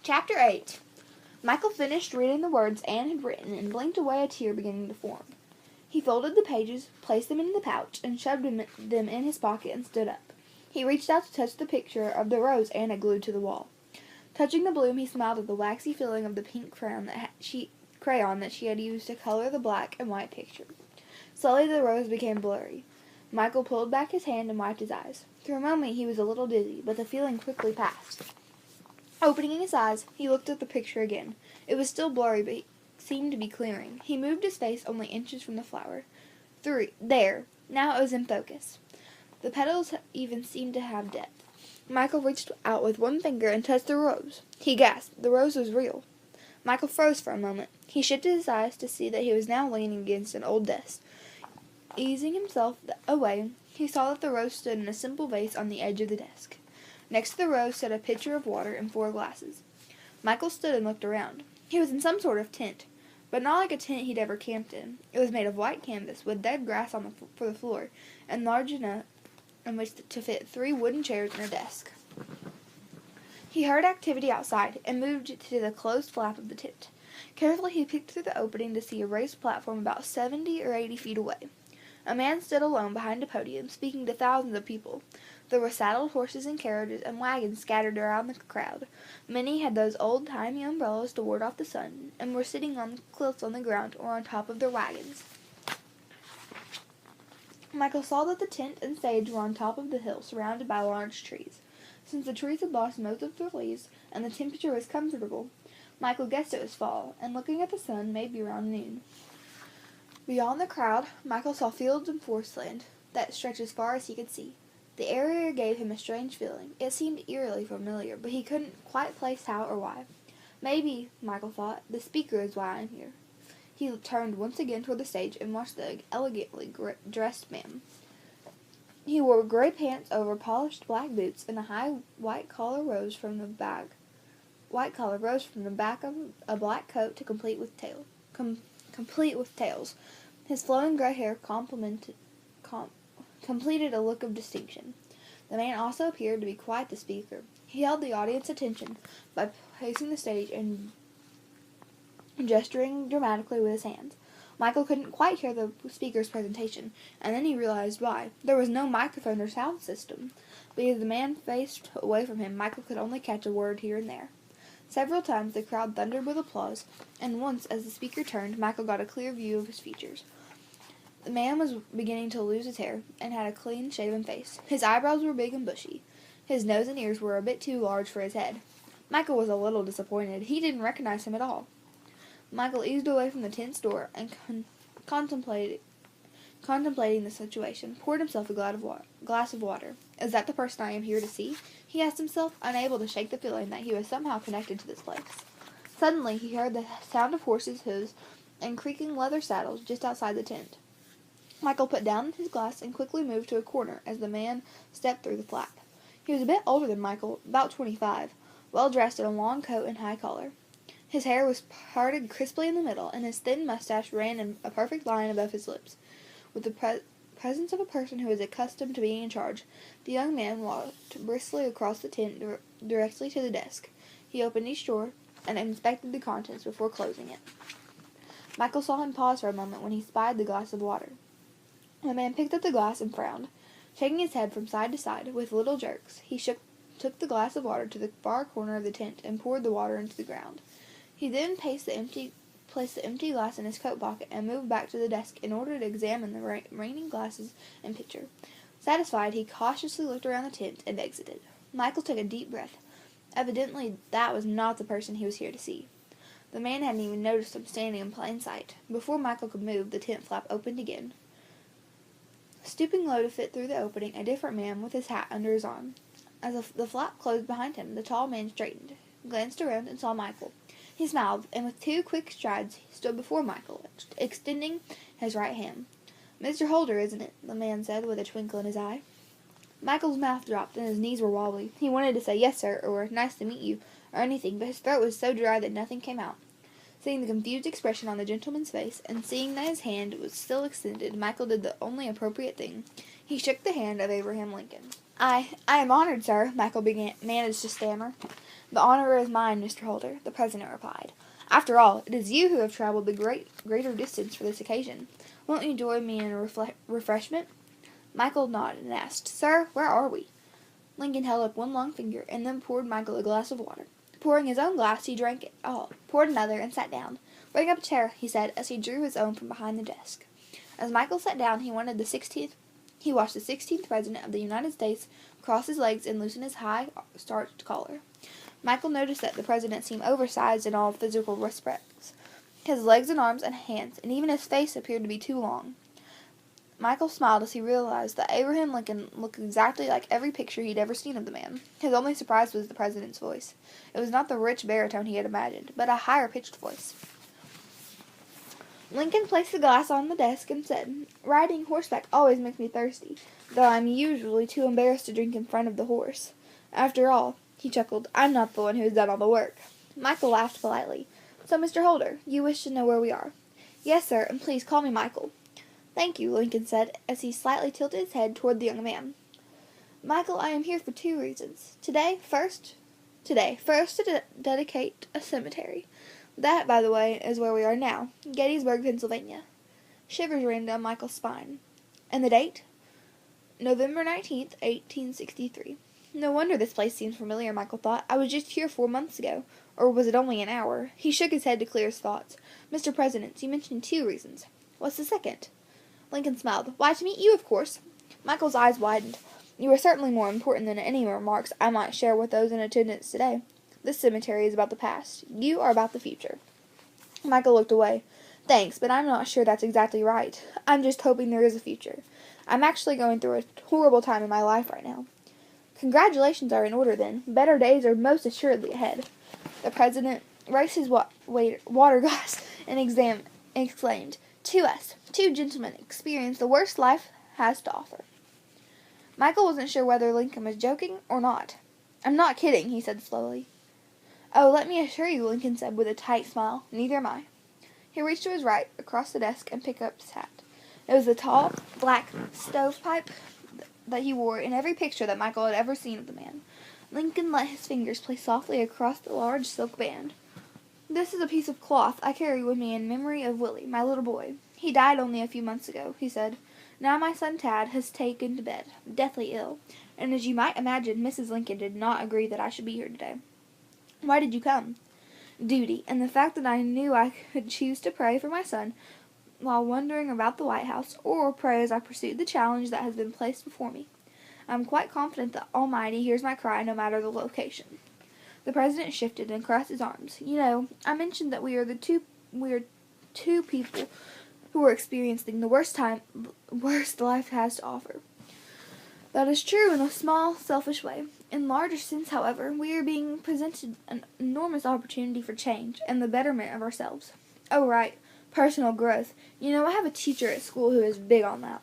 Chapter 8. Michael finished reading the words Anne had written and blinked away, a tear beginning to form. He folded the pages, placed them in the pouch, and shoved them in his pocket and stood up. He reached out to touch the picture of the rose Anne had glued to the wall. Touching the bloom, he smiled at the waxy feeling of the pink crayon that she had used to color the black and white picture. Slowly the rose became blurry. Michael pulled back his hand and wiped his eyes. For a moment he was a little dizzy, but the feeling quickly passed. Opening his eyes, he looked at the picture again. It was still blurry, but seemed to be clearing. He moved his face only inches from the flower. There. Now it was in focus. The petals even seemed to have depth. Michael reached out with one finger and touched the rose. He gasped. The rose was real. Michael froze for a moment. He shifted his eyes to see that he was now leaning against an old desk. Easing himself away, he saw that the rose stood in a simple vase on the edge of the desk. Next to the rose stood a pitcher of water and 4 glasses. Michael stood and looked around. He was in some sort of tent, but not like a tent he'd ever camped in. It was made of white canvas with dead grass for the floor, and large enough in which to fit 3 wooden chairs and a desk. He heard activity outside and moved to the closed flap of the tent. Carefully he peeked through the opening to see a raised platform about 70 or 80 feet away. A man stood alone behind a podium, speaking to thousands of people. There were saddled horses and carriages and wagons scattered around the crowd. Many had those old-timey umbrellas to ward off the sun, and were sitting on quilts on the ground or on top of their wagons. Michael saw that the tent and stage were on top of the hill, surrounded by large trees. Since the trees had lost most of their leaves, and the temperature was comfortable, Michael guessed it was fall, and looking at the sun, maybe around noon. Beyond the crowd, Michael saw fields and forest land that stretched as far as he could see. The area gave him a strange feeling. It seemed eerily familiar, but he couldn't quite place how or why. Maybe, Michael thought, the speaker is why I'm here. He turned once again toward the stage and watched the elegantly dressed man. He wore gray pants over polished black boots, and a high white collar rose from the back of a black coat to complete with tails. His flowing gray hair completed a look of distinction. The man also appeared to be quite the speaker. He held the audience's attention by pacing the stage and gesturing dramatically with his hands. Michael couldn't quite hear the speaker's presentation, and then he realized why. There was no microphone or sound system. Because the man faced away from him, Michael could only catch a word here and there. Several times the crowd thundered with applause, and once, as the speaker turned, Michael got a clear view of his features. The man was beginning to lose his hair, and had a clean-shaven face. His eyebrows were big and bushy. His nose and ears were a bit too large for his head. Michael was a little disappointed. He didn't recognize him at all. Michael eased away from the tent's door and contemplating the situation, poured himself a glass of water. Is that the person I am here to see? He asked himself, unable to shake the feeling that he was somehow connected to this place. Suddenly he heard the sound of horses' hooves and creaking leather saddles just outside the tent. Michael put down his glass and quickly moved to a corner as the man stepped through the flap. He was a bit older than Michael, about 25, well dressed in a long coat and high collar. His hair was parted crisply in the middle, and his thin mustache ran in a perfect line above his lips. With the presence of a person who is accustomed to being in charge, the young man walked briskly across the tent directly to the desk. He opened each drawer and inspected the contents before closing it. Michael saw him pause for a moment when he spied the glass of water. The man picked up the glass and frowned. Shaking his head from side to side with little jerks, he took the glass of water to the far corner of the tent and poured the water into the ground. He then placed the empty glass in his coat pocket and moved back to the desk in order to examine the remaining glasses and pitcher. Satisfied, he cautiously looked around the tent and exited. Michael took a deep breath. Evidently, that was not the person he was here to see. The man hadn't even noticed him standing in plain sight. Before Michael could move, the tent flap opened again. Stooping low to fit through the opening, a different man with his hat under his arm. As the flap closed behind him, the tall man straightened, glanced around, and saw Michael. He smiled, and with 2 quick strides he stood before Michael, extending his right hand. "Mr. Holder, isn't it?" the man said, with a twinkle in his eye. Michael's mouth dropped, and his knees were wobbly. He wanted to say, "Yes, sir," or "Nice to meet you," or anything, but his throat was so dry that nothing came out. Seeing the confused expression on the gentleman's face, and seeing that his hand was still extended, Michael did the only appropriate thing. He shook the hand of Abraham Lincoln. I am honored, sir, Michael managed to stammer. The honor is mine, Mr. Holder, the President replied. After all, it is you who have traveled the greater distance for this occasion. Won't you join me in a refreshment? Michael nodded and asked, Sir, where are we? Lincoln held up one long finger and then poured Michael a glass of water. Pouring his own glass, he drank it all, poured another, and sat down. Bring up a chair, he said, as he drew his own from behind the desk. As Michael sat down, he watched the 16th President of the United States cross his legs and loosen his high, starched collar. Michael noticed that the President seemed oversized in all physical respects. His legs and arms and hands, and even his face appeared to be too long. Michael smiled as he realized that Abraham Lincoln looked exactly like every picture he'd ever seen of the man. His only surprise was the President's voice. It was not the rich baritone he had imagined, but a higher-pitched voice. Lincoln placed the glass on the desk and said, Riding horseback always makes me thirsty, though I'm usually too embarrassed to drink in front of the horse. After all, he chuckled, I'm not the one who has done all the work. Michael laughed politely. So, Mr. Holder, you wish to know where we are? Yes, sir, and please call me Michael. Thank you, Lincoln said, as he slightly tilted his head toward the young man. Michael, I am here for 2 reasons. First, to dedicate a cemetery. That, by the way, is where we are now, Gettysburg, Pennsylvania. Shivers ran down Michael's spine. And the date? November 19th, 1863. No wonder this place seems familiar, Michael thought. I was just here 4 months ago. Or was it only an hour? He shook his head to clear his thoughts. Mr. President, you mentioned 2 reasons. What's the second? Lincoln smiled. Why, to meet you, of course. Michael's eyes widened. You are certainly more important than any remarks I might share with those in attendance today. This cemetery is about the past. You are about the future. Michael looked away. Thanks, but I'm not sure that's exactly right. I'm just hoping there is a future. I'm actually going through a horrible time in my life right now. Congratulations are in order, then. Better days are most assuredly ahead. The President raised his water glass and exclaimed, To us, 2 gentlemen experience the worst life has to offer. Michael wasn't sure whether Lincoln was joking or not. I'm not kidding, he said slowly. Oh, let me assure you, Lincoln said with a tight smile, neither am I. He reached to his right, across the desk, and picked up his hat. It was the tall, black stovepipe that he wore in every picture that Michael had ever seen of the man. Lincoln let his fingers play softly across the large silk band. This is a piece of cloth I carry with me in memory of Willie, my little boy. He died only a few months ago, he said. Now my son Tad has taken to bed, deathly ill, and as you might imagine, Mrs. Lincoln did not agree that I should be here today. Why did you come? Duty, and the fact that I knew I could choose to pray for my son while wandering about the White House, or pray as I pursued the challenge that has been placed before me. I am quite confident that Almighty hears my cry no matter the location. The President shifted and crossed his arms. You know, I mentioned that we are two people who are experiencing the worst life has to offer. That is true in a small, selfish way. In larger sense, however, we are being presented an enormous opportunity for change and the betterment of ourselves. Oh, right, personal growth. You know, I have a teacher at school who is big on that.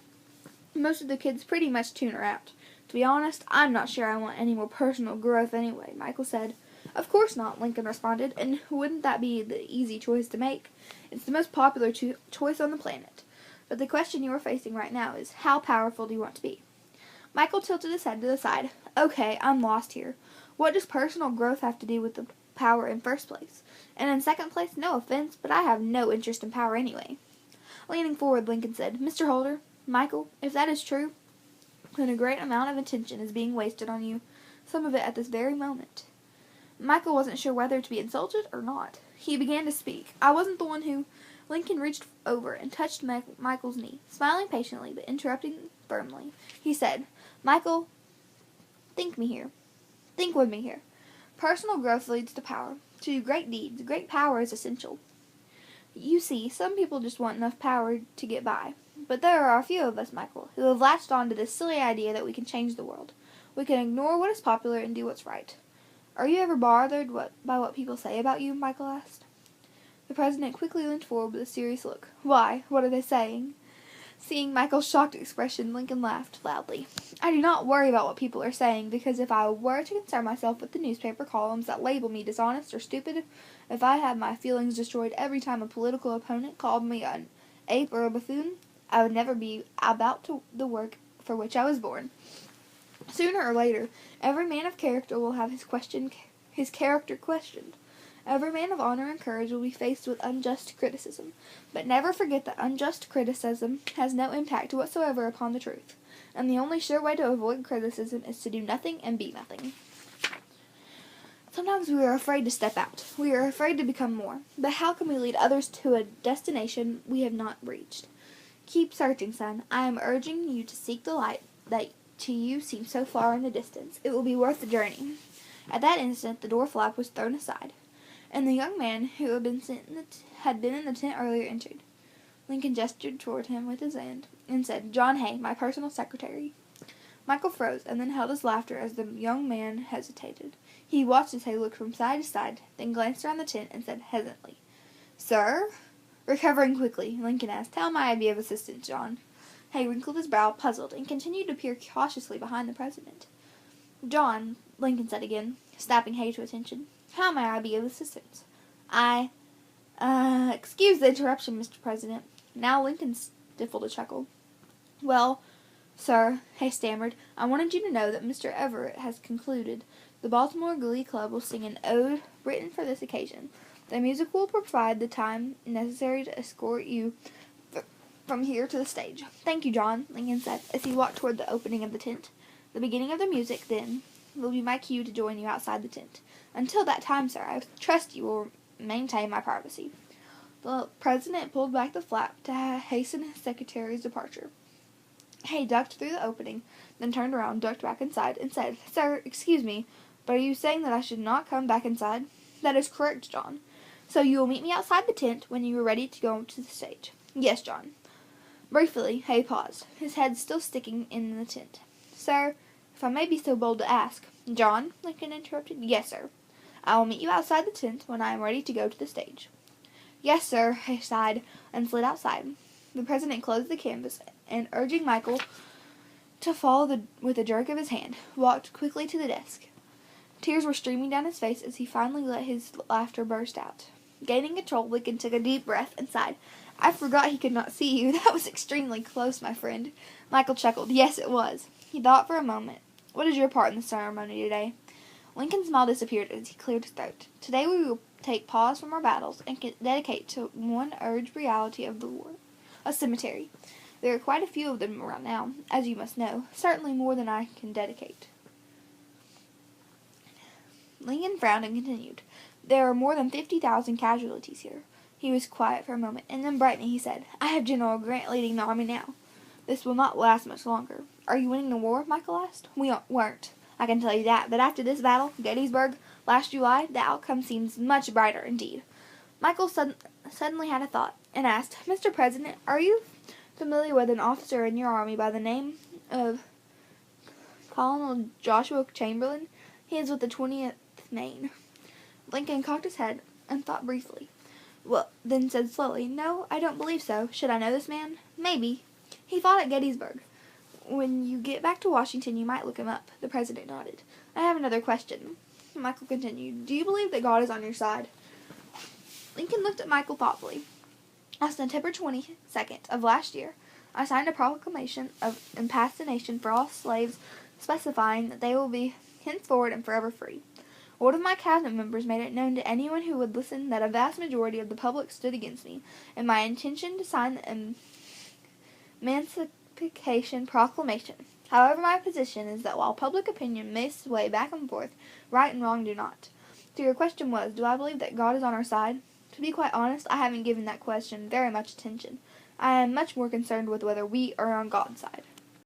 Most of the kids pretty much tune her out. To be honest, I'm not sure I want any more personal growth anyway, Michael said. Of course not, Lincoln responded, and wouldn't that be the easy choice to make? It's the most popular choice on the planet. But the question you are facing right now is, how powerful do you want to be? Michael tilted his head to the side. Okay, I'm lost here. What does personal growth have to do with the power in first place? And in second place, no offense, but I have no interest in power anyway. Leaning forward, Lincoln said, Mr. Holder, Michael, if that is true, then a great amount of attention is being wasted on you, some of it at this very moment. Michael wasn't sure whether to be insulted or not. He began to speak. I wasn't the one who... Lincoln reached over and touched Michael's knee, smiling patiently but interrupting firmly. He said, Michael, think with me here. Personal growth leads to power. To do great deeds, great power is essential. You see, some people just want enough power to get by. But there are a few of us, Michael, who have latched on to this silly idea that we can change the world. We can ignore what is popular and do what's right. Are you ever bothered by what people say about you? Michael asked. The President quickly leaned forward with a serious look. Why? What are they saying? Seeing Michael's shocked expression, Lincoln laughed loudly. I do not worry about what people are saying, because if I were to concern myself with the newspaper columns that label me dishonest or stupid, if I had my feelings destroyed every time a political opponent called me an ape or a buffoon, I would never be about the work for which I was born. Sooner or later, every man of character will have his character questioned. Every man of honor and courage will be faced with unjust criticism. But never forget that unjust criticism has no impact whatsoever upon the truth, and the only sure way to avoid criticism is to do nothing and be nothing. Sometimes we are afraid to step out. We are afraid to become more. But how can we lead others to a destination we have not reached? Keep searching, son. I am urging you to seek the light that to you seems so far in the distance. It will be worth the journey. At that instant, the door flap was thrown aside, and the young man who had been in the tent earlier entered. Lincoln gestured toward him with his hand and said, "John Hay, my personal secretary." Michael froze and then held his laughter as the young man hesitated. He watched as Hay looked from side to side, then glanced around the tent and said hesitantly, "Sir?" Recovering quickly, Lincoln asked, "How may I be of assistance, John?" Hay wrinkled his brow, puzzled, and continued to peer cautiously behind the president. "John," Lincoln said again, snapping Hay to attention, "how may I be of assistance?" Excuse the interruption, Mr. President." Now Lincoln stifled a chuckle. "Well, sir," Hay stammered, "I wanted you to know that Mr. Everett has concluded the Baltimore Glee Club will sing an ode written for this occasion. The music will provide the time necessary to escort you from here to the stage." "Thank you, John," Lincoln said, as he walked toward the opening of the tent. "The beginning of the music, then, will be my cue to join you outside the tent. Until that time, sir, I trust you will maintain my privacy." The president pulled back the flap to hasten his secretary's departure. Hay ducked through the opening, then turned around, ducked back inside, and said, "Sir, excuse me, but are you saying that I should not come back inside?" "That is correct, John." "So you will meet me outside the tent when you are ready to go to the stage?" "Yes, John." Briefly, Hay paused, his head still sticking in the tent. "Sir, if I may be so bold to ask—" "John," Lincoln interrupted. "Yes, sir." "I will meet you outside the tent when I am ready to go to the stage." "Yes, sir," Hay sighed, and slid outside. The president closed the canvas, and urging Michael to follow with a jerk of his hand, walked quickly to the desk. Tears were streaming down his face as he finally let his laughter burst out. Gaining control, Lincoln took a deep breath and sighed. "I forgot he could not see you. That was extremely close, my friend." Michael chuckled. "Yes, it was." He thought for a moment. "What is your part in the ceremony today?" Lincoln's smile disappeared as he cleared his throat. "Today we will take pause from our battles and dedicate to one urged reality of the war. A cemetery. There are quite a few of them around now, as you must know. Certainly more than I can dedicate." Lincoln frowned and continued, "There are more than 50,000 casualties here." He was quiet for a moment, and then brightening, he said, "I have General Grant leading the army now. This will not last much longer." "Are you winning the war?" Michael asked. "We weren't, I can tell you that, but after this battle, Gettysburg, last July, the outcome seems much brighter indeed." Michael suddenly had a thought, and asked, "Mr. President, are you familiar with an officer in your army by the name of Colonel Joshua Chamberlain? He is with the 20th Maine." Lincoln cocked his head and thought briefly. Well, then said slowly, "No, I don't believe so. Should I know this man?" "Maybe. He fought at Gettysburg. When you get back to Washington, you might look him up." The president nodded. "I have another question," Michael continued. "Do you believe that God is on your side?" Lincoln looked at Michael thoughtfully. "On September 22nd of last year, I signed a proclamation and passed the nation for all slaves, specifying that they will be henceforward and forever free. One of my cabinet members made it known to anyone who would listen that a vast majority of the public stood against me, and my intention to sign the Emancipation Proclamation. However, my position is that while public opinion may sway back and forth, right and wrong do not. So your question was, do I believe that God is on our side? To be quite honest, I haven't given that question very much attention. I am much more concerned with whether we are on God's side."